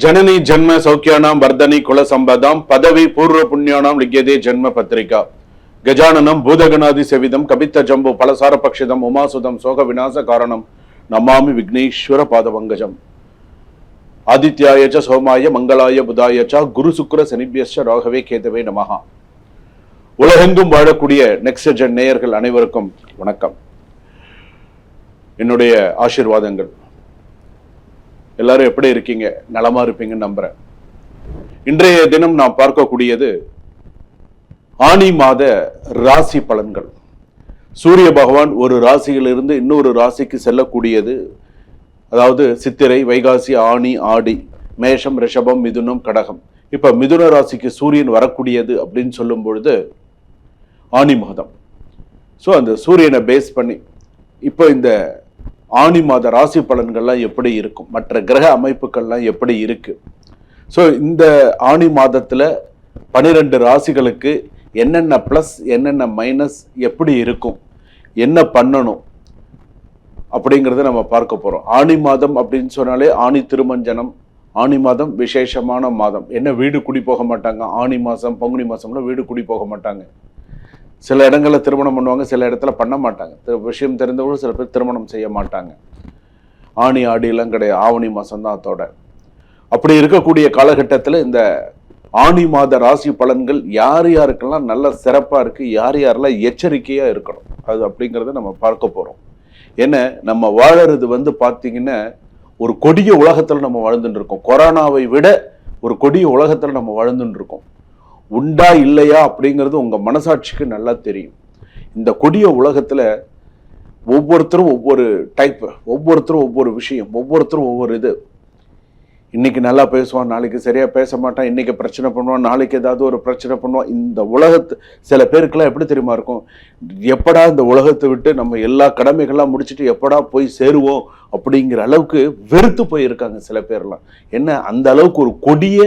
जननी जन्म सौख्यानां वर्धनी कुल संपदां पदवी पूर्व पुण्यानां लिख्यते जन्म पत्रिका गजाननं भूतगणादि सेविदं कवित्त जम्बो फलसार पक्षिदं उमासुदं शोक विनाश कारणं नमामि विघ्नेश्वर पादपङ्कजम् आदित्याय च सोमाय मंगलाय बुधाय च गुरु शुक्र शनिभ्यश्च राघवे केतवे நமஹ. உலகெங்கும் வாழக்கூடிய நெக்ஸ்ட் ஜென் நேயர்கள் அனைவருக்கும் வணக்கம். என்னுடைய ஆசீர்வாதங்கள். எல்லாரும் எப்படி இருக்கீங்க? நலமா இருப்பீங்கன்னு நம்புறேன். இன்றைய தினம் நாம் பார்க்கக்கூடியது ஆனி மாத ராசி பலன்கள். சூரிய பகவான் ஒரு ராசியிலிருந்து இன்னொரு ராசிக்கு செல்லக்கூடியது. அதாவது சித்திரை, வைகாசி, ஆனி, ஆடி, மேஷம், ரிஷபம், மிதுனம், கடகம். இப்ப மிதுன ராசிக்கு சூரியன் வரக்கூடியது அப்படின்னு சொல்லும் பொழுது ஆனி மாதம். ஸோ அந்த சூரியனை பேஸ் பண்ணி இப்போ இந்த ஆனி மாத ராசி பலன்கள்லாம் எப்படி இருக்கும், மற்ற கிரக அமைப்புகள்லாம் எப்படி இருக்கு. ஸோ இந்த ஆனி மாதத்துல 12 ராசிகளுக்கு என்னென்ன பிளஸ் என்னென்ன மைனஸ் எப்படி இருக்கும், என்ன பண்ணணும் அப்படிங்கிறத நம்ம பார்க்க போறோம். ஆனி மாதம் அப்படின்னு சொன்னாலே ஆனி திருமஞ்சனம், ஆனி மாதம் விசேஷமான மாதம். என்ன வீடு குடி போக மாட்டாங்க. ஆனி மாதம் பங்குனி மாதம்ல வீடு குடி போக மாட்டாங்க. சில இடங்களில் திருமணம் பண்ணுவாங்க, சில இடத்துல பண்ண மாட்டாங்க. விஷயம் தெரிந்தவங்களும் சில பேர் திருமணம் செய்ய மாட்டாங்க. ஆனி ஆடியெல்லாம் கிடையாது, ஆவணி மாதம் தான் அதோட. அப்படி இருக்கக்கூடிய காலகட்டத்தில் இந்த ஆனி மாத ராசி பலன்கள் யார் யாருக்கெல்லாம் நல்ல சிறப்பாக இருக்கு, யார் யாரெல்லாம் எச்சரிக்கையாக இருக்கணும் அது அப்படிங்கிறத நம்ம பார்க்க போகிறோம். ஏன்னா நம்ம வாழறது பார்த்தீங்கன்னா ஒரு கொடிய உலகத்தில் நம்ம வாழ்ந்துட்டு இருக்கோம். கொரோனாவை விட ஒரு கொடிய உலகத்தில் நம்ம வாழ்ந்துட்டு இருக்கோம். உண்டா இல்லையா அப்படிங்கிறது உங்க மனசாட்சிக்கு நல்லா தெரியும். இந்த கொடிய உலகத்துல ஒவ்வொருத்தரும் ஒவ்வொரு டைப், ஒவ்வொருத்தரும் ஒவ்வொரு விஷயம், ஒவ்வொருத்தரும் ஒவ்வொரு இது. இன்னைக்கு நல்லா பேசுவான், நாளைக்கு சரியா பேச மாட்டான், இன்னைக்கு பிரச்சனை பண்ணுவான், நாளைக்கு ஏதாவது ஒரு பிரச்சனை பண்ணுவான். இந்த உலகத்து சில பேருக்கெல்லாம் எப்படி தெரியுமா இருக்கும், எப்படா இந்த உலகத்தை விட்டு நம்ம எல்லா கடமைகள்லாம் முடிச்சுட்டு எப்படா போய் சேருவோம் அப்படிங்கிற அளவுக்கு வெறுத்து போயிருக்காங்க சில பேர்லாம். என்ன அந்த அளவுக்கு ஒரு கொடிய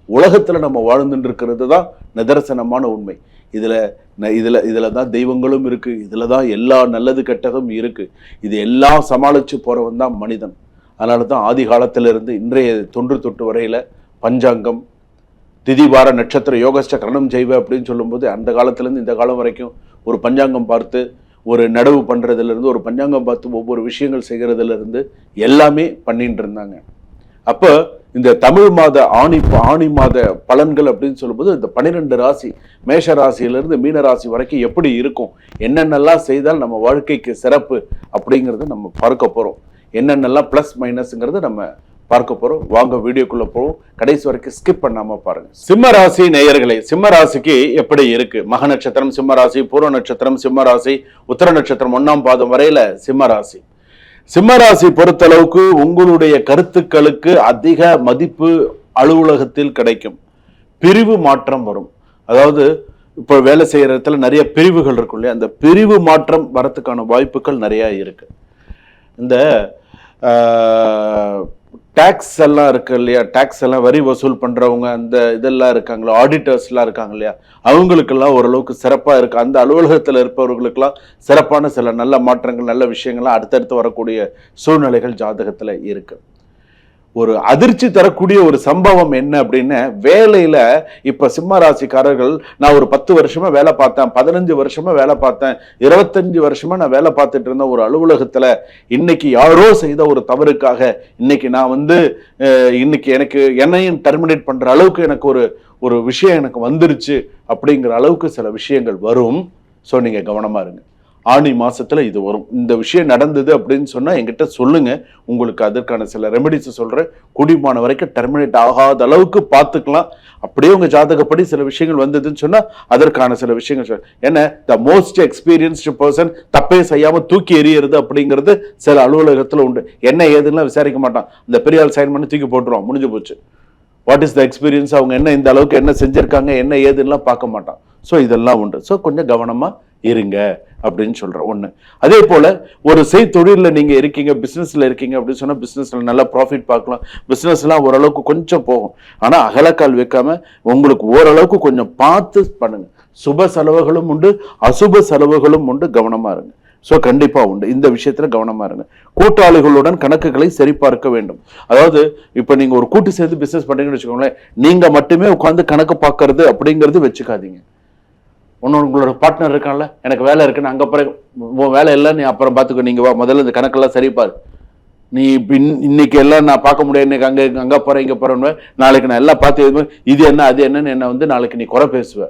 உலகத்துல நம்ம வாழ்ந்துட்டு இருக்கிறது தான் நிதர்சனமான உண்மை. இதுல தான் தெய்வங்களும் இருக்கு, இதுலதான் எல்லா நல்லது கெட்டதும் இருக்கு. இது எல்லாம் சமாளிச்சு போறவன் தான் மனிதன். அதனாலதான் ஆதி காலத்திலிருந்து இன்றைய தொன்று தொட்டு வரையில பஞ்சாங்கம், திதி, வார, நட்சத்திர, யோகஸ்ட கரணம் செய்வ அப்படின்னு சொல்லும்போது அந்த காலத்துல இருந்து இந்த காலம் வரைக்கும் ஒரு பஞ்சாங்கம் பார்த்து ஒரு நடவு பண்றதுல இருந்து, ஒரு பஞ்சாங்கம் பார்த்து ஒவ்வொரு விஷயங்கள் செய்யறதுல இருந்து எல்லாமே பண்ணிட்டு இருந்தாங்க. அப்ப இந்த தமிழ் மாத ஆணி மாத பலன்கள் அப்படின்னு சொல்லும்போது இந்த 12 ராசி, மேஷ ராசியிலிருந்து மீன ராசி வரைக்கும் எப்படி இருக்கும், என்னென்னலாம் செய்தால் நம்ம வாழ்க்கைக்கு சிறப்பு அப்படிங்கிறத நம்ம பார்க்க போறோம். என்னென்னலாம் பிளஸ் மைனஸ்ங்கிறத நம்ம பார்க்க போறோம். வாங்க வீடியோக்குள்ள போவோம், கடைசி வரைக்கும் ஸ்கிப் பண்ணாம பாருங்க. சிம்ம ராசி நேயர்களே, சிம்ம ராசிக்கு எப்படி இருக்கு? மக நட்சத்திரம் சிம்ம ராசி, பூர்வ நட்சத்திரம் சிம்ம ராசி, உத்தர நட்சத்திரம் 1ஆம் பாதம் வரையில சிம்ம ராசி. சிம்மராசி பொறுத்தளவுக்கு உங்களுடைய கருத்துக்களுக்கு அதிக மதிப்பு அலுவலகத்தில் கிடைக்கும். பிரிவு மாற்றம் வரும். அதாவது இப்போ வேலை செய்யற இடத்துல நிறைய பிரிவுகள் இருக்கும் இல்லையா, அந்த பிரிவு மாற்றம் வரத்துக்கான வாய்ப்புகள் நிறைய இருக்கு. இந்த டாக்ஸ் எல்லாம் இருக்கு இல்லையா, டாக்ஸ் எல்லாம் வரி வசூல் பண்றவங்க, அந்த இதெல்லாம் இருக்காங்களா, ஆடிட்டர்ஸ் எல்லாம் இருக்காங்க இல்லையா, அவங்களுக்கெல்லாம் ஓரளவுக்கு சிறப்பா இருக்கு. அந்த அலுவலகத்துல இருப்பவர்களுக்கெல்லாம் சிறப்பான சில நல்ல மாற்றங்கள், நல்ல விஷயங்கள்லாம் அடுத்தடுத்து வரக்கூடிய சூழ்நிலைகள் ஜாதகத்துல இருக்கு. ஒரு அதிர்ச்சி தரக்கூடிய ஒரு சம்பவம் என்ன அப்படின்னா, வேலையில இப்ப சிம்ம ராசிக்காரர்கள், நான் ஒரு 10 வருஷமா வேலை பார்த்தேன், 15 வருஷமா வேலை பார்த்தேன், 25 வருஷமா நான் வேலை பார்த்துட்டு இருந்த ஒரு அலுவலகத்துல இன்னைக்கு யாரோ செய்த ஒரு தவறுக்காக இன்னைக்கு நான் இன்னைக்கு எனக்கு என்னையும் டெர்மினேட் பண்ற அளவுக்கு எனக்கு ஒரு விஷயம் எனக்கு வந்துருச்சு அப்படிங்கிற அளவுக்கு சில விஷயங்கள் வரும். ஸோ நீங்க கவனமா இருங்க. ஆனி மாசத்துல இது வரும். இந்த விஷயம் நடந்தது அப்படின்னு சொன்னா என்கிட்ட சொல்லுங்க, உங்களுக்கு அதற்கான சில ரெமெடிஸ் சொல்றேன். குடிமான வரைக்கும் டெர்மினேட் ஆகாத அளவுக்கு பார்த்துக்கலாம். அப்படியே உங்க ஜாதகப்படி சில விஷயங்கள் வந்ததுன்னு சொன்னா அதற்கான சில விஷயங்கள் சொல்றேன். ஏன்னா த மோஸ்ட் எக்ஸ்பீரியன்ஸ்டு பர்சன் தப்பே செய்யாம தூக்கி எறியறது அப்படிங்கிறது சில அலுவலகத்துல உண்டு. என்ன ஏதுன்னா விசாரிக்க மாட்டான், இந்த பெரிய ஆள் சைன் பண்ணி தூக்கி போட்டுருவான், முடிஞ்சு போச்சு. வாட் இஸ் த எக்ஸ்பீரியன்ஸ், அவங்க என்ன இந்த அளவுக்கு என்ன செஞ்சிருக்காங்க, என்ன ஏதுன்னெலாம் பார்க்க மாட்டான். ஸோ இதெல்லாம் உண்டு. ஸோ கொஞ்சம் கவனமா இருங்க அப்படின்னு சொல்றேன். ஒண்ணு. அதே போல ஒரு செய்தொழில நீங்க இருக்கீங்க, பிசினஸ்ல இருக்கீங்க அப்படின்னு சொன்னா பிசினஸ்ல நல்லா ப்ராஃபிட் பார்க்கலாம். பிசினஸ் எல்லாம் ஓரளவுக்கு கொஞ்சம் போகும். ஆனா அகலக்கால் வைக்காம உங்களுக்கு ஓரளவுக்கு கொஞ்சம் பார்த்து பண்ணுங்க. சுப செலவுகளும் உண்டு, அசுப செலவுகளும் உண்டு. கவனமா இருங்க. ஸோ கண்டிப்பா உண்டு. இந்த விஷயத்துல கவனமா இருங்க. கூட்டாளிகளுடன் கணக்குகளை சரிபார்க்க வேண்டும். அதாவது இப்ப நீங்க ஒரு கூட்டு சேர்ந்து பிசினஸ் பண்றீங்கன்னு வச்சுக்கோங்களேன், நீங்க மட்டுமே உட்காந்து கணக்கு பார்க்கறது அப்படிங்கிறது வச்சுக்காதீங்க. உங்களோட பார்ட்னர் இருக்கான்ல, எனக்கு வேலை இருக்குன்னு அங்க அப்புறம் உன் வேலை இல்லை நீ அப்புறம் பார்த்துக்கோ, நீங்க வா முதல்ல இந்த கணக்கெல்லாம் சரிப்பாரு. நீ இன்னைக்கு எல்லாம் நான் பார்க்க முடியாது, இன்னைக்கு அங்க போறேன் இங்க போறேன்னு, நாளைக்கு நான் எல்லாம் பார்த்து இது என்ன அது என்னன்னு என்ன வந்து நாளைக்கு நீ குறை பேசுவ.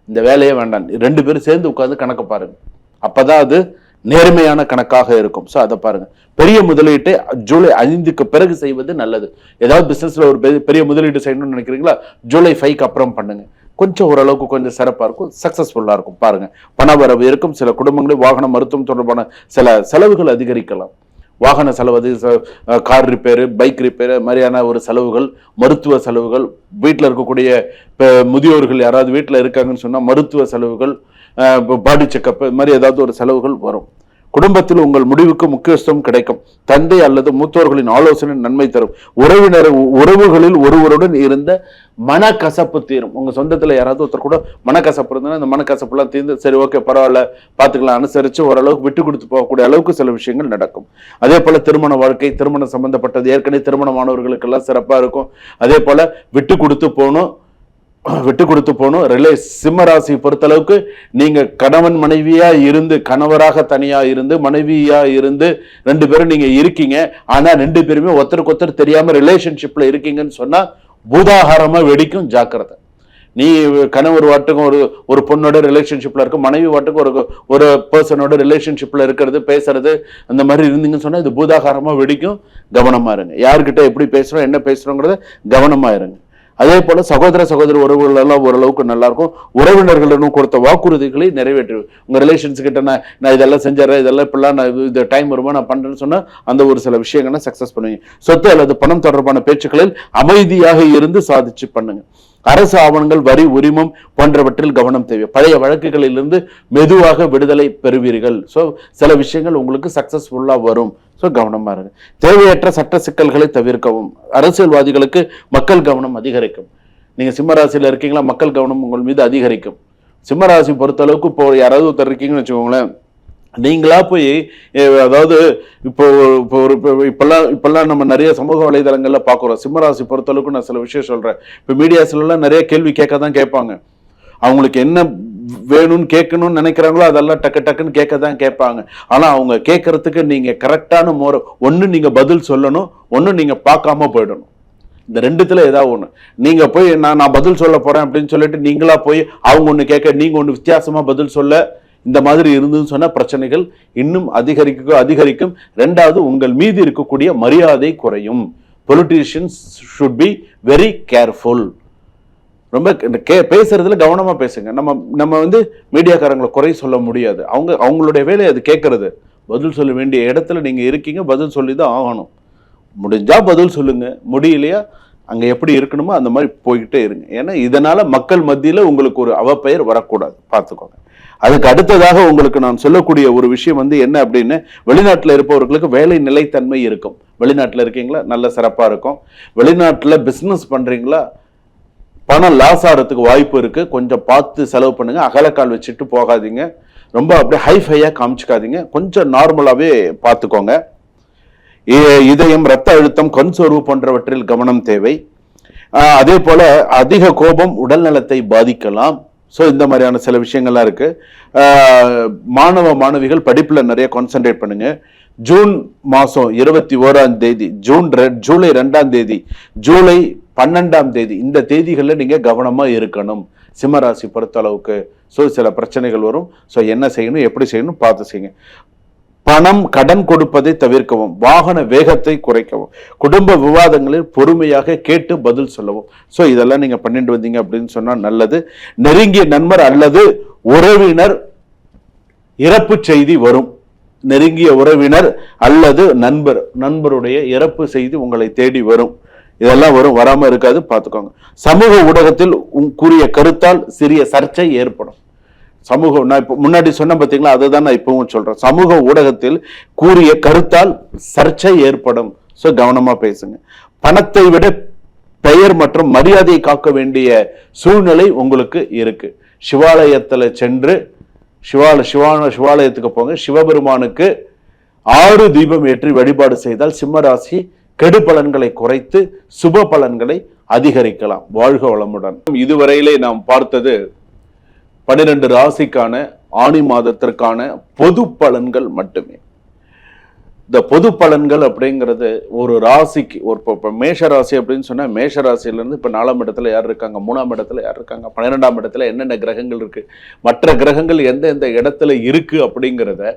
இந்த வேலையே வேண்டாம், 2 பேரும் சேர்ந்து உட்காந்து கணக்கு பாருங்க. அப்பதான் அது நேர்மையான கணக்காக இருக்கும். ஸோ அதை பாருங்க. பெரிய முதலீட்டை ஜூலை 5க்கு பிறகு செய்வது நல்லது. ஏதாவது பிசினஸ்ல ஒரு பெரிய முதலீடு செய்யணும்னு நினைக்கிறீங்களா, ஜூலை 5க்கு அப்புறம் பண்ணுங்க. கொஞ்சம் ஓரளவுக்கு கொஞ்சம் சிறப்பா இருக்கும், சக்சஸ்ஃபுல்லா இருக்கும். பாருங்க, பண வரவு இருக்கும். சில குடும்பங்களில் வாகனம் மருத்துவம் தொடர்பான சில செலவுகள் அதிகரிக்கலாம். வாகன செலவு, கார் ரிப்பேரு, பைக் ரிப்பேரு மாதிரியான ஒரு செலவுகள், மருத்துவ செலவுகள், வீட்டில் இருக்கக்கூடிய முதியோர்கள் யாராவது வீட்டில் இருக்காங்கன்னு சொன்னா மருத்துவ செலவுகள், பாடி செக்கப், இது மாதிரி ஏதாவது ஒரு செலவுகள் வரும். குடும்பத்தில் உங்கள் முடிவுக்கு முக்கியத்துவம் கிடைக்கும். தந்தை அல்லது மூத்தோர்களின் ஆலோசனை நன்மை தரும். உறவுகளில் ஒருவருடன் இருந்த மனக்கசப்பு தீரும். உங்க சொந்தத்துல யாராவது ஒருத்தர் கூட மனக்கசப்பு இருந்ததுன்னா அந்த மனக்கசப்பு எல்லாம் தீர்ந்து சரி ஓகே பரவாயில்ல பாத்துக்கலாம் அனுசரிச்சு ஓரளவுக்கு விட்டு கொடுத்து போகக்கூடிய அளவுக்கு சில விஷயங்கள் நடக்கும். அதே போல திருமண வாழ்க்கை, திருமணம் சம்பந்தப்பட்டது, ஏற்கனவே திருமணமானவர்களுக்கு எல்லாம் சிறப்பா இருக்கும். அதே போல விட்டு கொடுத்து போகணும். சிம்ம ராசி பொறுத்தளவுக்கு நீங்க கணவன் மனைவியா இருந்து, கணவராக தனியா இருந்து, மனைவியா இருந்து 2 பேரும் நீங்க இருக்கீங்க. ஆனா 2 பேருமே ஒருத்தருக்கு ஒருத்தர் தெரியாம ரிலேஷன்ஷிப்ல இருக்கீங்கன்னு சொன்னா பூதாகாரமா வெடிக்கும், ஜாக்கிரதை. நீ கணவர் வாட்டுக்கும் ஒரு பொண்ணோட ரிலேஷன்ஷிப்ல இருக்கும், மனைவி வாட்டுக்கும் ஒரு பர்சனோட ரிலேஷன்ஷிப்ல இருக்கிறது, பேசுறது, அந்த மாதிரி இருந்தீங்கன்னு சொன்னா இது பூதாகாரமா வெடிக்கும். கவனமா இருங்க. யாருக்கிட்ட எப்படி பேசுறோம், என்ன பேசுறோங்கிறத கவனமா இருங்க. அதே போல சகோதர உறவுகள் எல்லாம் ஓரளவுக்கு நல்லா இருக்கும். உறவினர்களிடம் கொடுத்த வாக்குறுதிகளை நிறைவேற்று. உங்க ரிலேஷன்ஸ் கிட்ட நான் இதெல்லாம் செஞ்சிடறேன், இதெல்லாம் இப்பெல்லாம் நான் இது டைம் வருமா நான் பண்றேன்னு சொன்னா அந்த ஒரு சில விஷயங்களை சக்சஸ் பண்ணுவீங்க. சொத்து அல்லது பணம் தொடர்பான பேச்சுக்களில் அமைதியாக இருந்து சாதிச்சு பண்ணுங்க. அரசு ஆவணங்கள், வரி, உரிமம் போன்றவற்றில் கவனம் தேவை. பழைய வழக்குகளில் இருந்து மெதுவாக விடுதலை பெறுவீர்கள். ஸோ சில விஷயங்கள் உங்களுக்கு சக்சஸ்ஃபுல்லா வரும். ஸோ கவனமா இருக்கு. தேவையற்ற சட்ட சிக்கல்களை தவிர்க்கவும். அரசியல்வாதிகளுக்கு மக்கள் கவனம் அதிகரிக்கும். நீங்க சிம்மராசியில இருக்கீங்களா, மக்கள் கவனம் உங்கள் மீது அதிகரிக்கும். சிம்மராசி பொறுத்த அளவுக்கு இப்போ யாராவது ஒருத்தர் இருக்கீங்கன்னு வச்சுக்கோங்களேன், நீங்களா போய் அதாவது இப்பெல்லாம் நம்ம நிறைய சமூக வலைதளங்கள்ல பாக்குறோம். சிம்மராசி பொறுத்தளவுக்கு நான் சில விஷயம் சொல்றேன். இப்ப மீடியாஸ்ல எல்லாம் நிறைய கேள்வி கேட்கதான் கேட்பாங்க. அவங்களுக்கு என்ன வேணும்னு கேட்கணும்னு நினைக்கிறாங்களோ அதெல்லாம் டக்குன்னு கேட்கதான் கேட்பாங்க. ஆனா அவங்க கேட்கறதுக்கு நீங்க கரெக்டான முறை, ஒண்ணு நீங்க பதில் சொல்லணும், ஒண்ணு நீங்க பார்க்காம போயிடணும். இந்த 2த்துல ஏதாவது ஒண்ணு. நீங்க போய் நான் பதில் சொல்ல போறேன் அப்படின்னு சொல்லிட்டு நீங்களா போய் அவங்க ஒண்ணு கேட்க நீங்க ஒண்ணு வித்தியாசமா பதில் சொல்ல, இந்த மாதிரி இருந்துன்னு சொன்ன பிரச்சனைகள் இன்னும் அதிகரிக்கும். 2வது, உங்கள் மீது இருக்கக்கூடிய மரியாதை குறையும். Politicians should be very careful. ரொம்ப பேசுறதுல கவனமா பேசுங்க. நம்ம வந்து மீடியாக்காரங்களை குறை சொல்ல முடியாது. அவங்களுடைய வேலை அது கேட்கறது. பதில் சொல்ல வேண்டிய இடத்துல நீங்க இருக்கீங்க, பதில் சொல்லி தான் ஆகணும். முடிஞ்சா பதில் சொல்லுங்க, முடியலையா அங்க எப்படி இருக்கணுமோ அந்த மாதிரி போய்கிட்டே இருங்க. ஏன்னா இதனால மக்கள் மத்தியில உங்களுக்கு ஒரு அவப்பெயர் வரக்கூடாது, பார்த்துக்கோங்க. அதுக்கு அடுத்ததாக உங்களுக்கு நான் சொல்லக்கூடிய ஒரு விஷயம் வந்து என்ன அப்படின்னு, வெளிநாட்டுல இருப்பவர்களுக்கு வேலை நிலைத்தன்மை இருக்கும். வெளிநாட்டுல இருக்கீங்களா, நல்ல சிறப்பா இருக்கும். வெளிநாட்டுல பிசினஸ் பண்றீங்களா, பணம் லாஸ் ஆகிறதுக்கு வாய்ப்பு இருக்கு. கொஞ்சம் பார்த்து செலவு பண்ணுங்க. அகலக்கால் வச்சுட்டு போகாதீங்க. ரொம்ப அப்படியே ஹைஃபையா காமிச்சுக்காதீங்க. கொஞ்சம் நார்மலாவே பார்த்துக்கோங்க. இதயம், ரத்த அழுத்தம், கண் சோர்வு போன்றவற்றில் கவனம் தேவை. அதே போல அதிக கோபம் உடல் நலத்தை பாதிக்கலாம். ஸோ இந்த மாதிரியான சில விஷயங்கள்லாம் இருக்கு. மாணவிகள் படிப்புல நிறைய கான்சென்ட்ரேட் பண்ணுங்க. ஜூன் மாசம் 21ஆம் தேதி, ஜூலை 2ஆம் தேதி, ஜூலை 12ஆம் தேதி, இந்த தேதிகளில் நீங்க கவனமா இருக்கணும் சிம்மராசி பொறுத்த அளவுக்கு. ஸோ சில பிரச்சனைகள் வரும். ஸோ என்ன செய்யணும், எப்படி செய்யணும் பார்த்து செய்யுங்க. பணம் கடன் கொடுப்பதை தவிர்க்கவும். வாகன வேகத்தை குறைக்கவும். குடும்ப விவாதங்களில் பொறுமையாக கேட்டு பதில் சொல்லவும். ஸோ இதெல்லாம் நீங்க பண்ணிட்டு வந்தீங்க அப்படின்னு சொன்னா நல்லது. நெருங்கிய நண்பர் அல்லது உறவினர் இறப்பு செய்தி வரும். நெருங்கிய உறவினர் அல்லது நண்பருடைய இறப்பு செய்தி உங்களை தேடி வரும். இதெல்லாம் வரும், வராம இருக்காது, பார்த்துக்கோங்க. சமூக ஊடகத்தில் கூறிய கருத்தால் சிறிய சர்ச்சை ஏற்படும். நான் இப்ப முன்னாடி சொன்ன பார்த்தீங்களா, அதை தான் நான் இப்பவும் சொல்றேன். சமூக ஊடகத்தில் கூறிய கருத்தால் சர்ச்சை ஏற்படும். ஸோ கவனமா பேசுங்க. பணத்தை விட பெயர் மற்றும் மரியாதையை காக்க வேண்டிய சூழ்நிலை உங்களுக்கு இருக்கு. சிவாலயத்துல சென்று சிவாலயத்துக்கு போங்க. சிவபெருமானுக்கு 6 தீபம் ஏற்றி வழிபாடு செய்தால் சிம்ம ராசி கெடு பலன்களை குறைத்து சுப பலன்களை அதிகரிக்கலாம். வாழ்க வளமுடன். இதுவரையிலே நாம் பார்த்தது 12 ராசிக்கான ஆணி மாதத்திற்கான பொது பலன்கள் மட்டுமே. இந்த பொது பலன்கள் அப்படிங்கிறது ஒரு ராசிக்கு ஒரு மேஷ ராசி அப்படின்னு சொன்னா மேஷ ராசியில இருந்து இப்ப 4ஆம் இடத்துல யார் இருக்காங்க, 3ஆம் இடத்துல யார் இருக்காங்க, 12ஆம் இடத்துல என்னென்ன கிரகங்கள் இருக்கு, மற்ற கிரகங்கள் எந்த இடத்துல இருக்கு அப்படிங்கிறத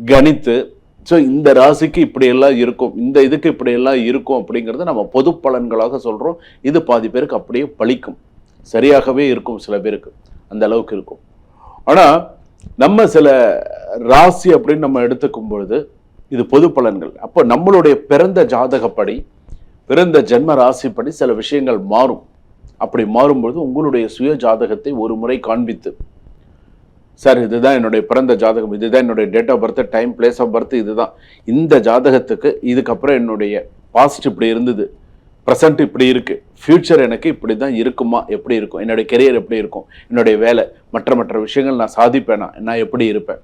கணித்து இந்த ராசிக்கு இப்படி எல்லாம் இருக்கும், இந்த இதுக்கு இப்படி எல்லாம் இருக்கும் அப்படிங்கறத நம்ம பொது பலன்களாக சொல்றோம். இது பாதி பேருக்கு அப்படியே பலிக்கும், சரியாகவே இருக்கும், சில பேருக்கு அந்த அளவுக்கு இருக்கும். ஆனா நம்ம சில ராசி அப்படின்னு நம்ம எடுத்துக்கும் பொழுது இது பொது பலன்கள். அப்போ நம்மளுடைய பிறந்த ஜாதகப்படி, பிறந்த ஜென்ம ராசிப்படி சில விஷயங்கள் மாறும். அப்படி மாறும்பொழுது உங்களுடைய சுய ஜாதகத்தை ஒரு முறை காண்பித்து, சார் இதுதான் என்னுடைய பிறந்த ஜாதகம், இதுதான் என்னுடைய date of birth, time, place of birth, இதுதான் இந்த ஜாதகத்துக்கு இதுக்கப்புறம் என்னுடைய பாஸ்ட் இப்படி இருந்தது, ப்ரெசன்ட் இப்படி இருக்கு, ஃபியூச்சர் எனக்கு இப்படி தான் இருக்குமா, எப்படி இருக்கும், என்னுடைய கெரியர் எப்படி இருக்கும், என்னுடைய வேலை, மற்ற விஷயங்கள் நான் சாதிப்பேனா, நான் எப்படி இருப்பேன்,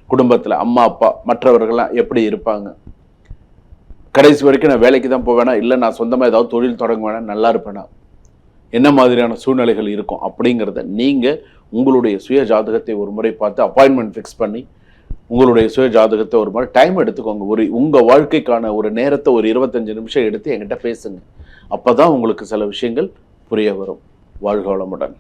குடும்பத்தில் அம்மா அப்பா மற்றவர்கள்லாம் எப்படி இருப்பாங்க, கடைசி வரைக்கும் நான் வேலைக்கு தான் போவேனா, இல்லை நான் சொந்தமாக ஏதாவது தொழில் தொடங்குவேனா, நல்லா இருப்பேனா, என்ன மாதிரியான சூழ்நிலைகள் இருக்கும் அப்படிங்கிறத நீங்கள் உங்களுடைய சுய ஜாதகத்தை ஒரு முறை பார்த்து அப்பாயின்மெண்ட் ஃபிக்ஸ் பண்ணி உங்களுடைய சுய ஜாதகத்தை ஒரு முறை டைம் எடுத்துக்கோங்க. உங்கள் வாழ்க்கைக்கான ஒரு நேரத்தை ஒரு 25 நிமிஷம் எடுத்து என்கிட்ட பேசுங்க. அப்போ தான் உங்களுக்கு சில விஷயங்கள் புரிய வரும். வாழ்க வளமுடன்.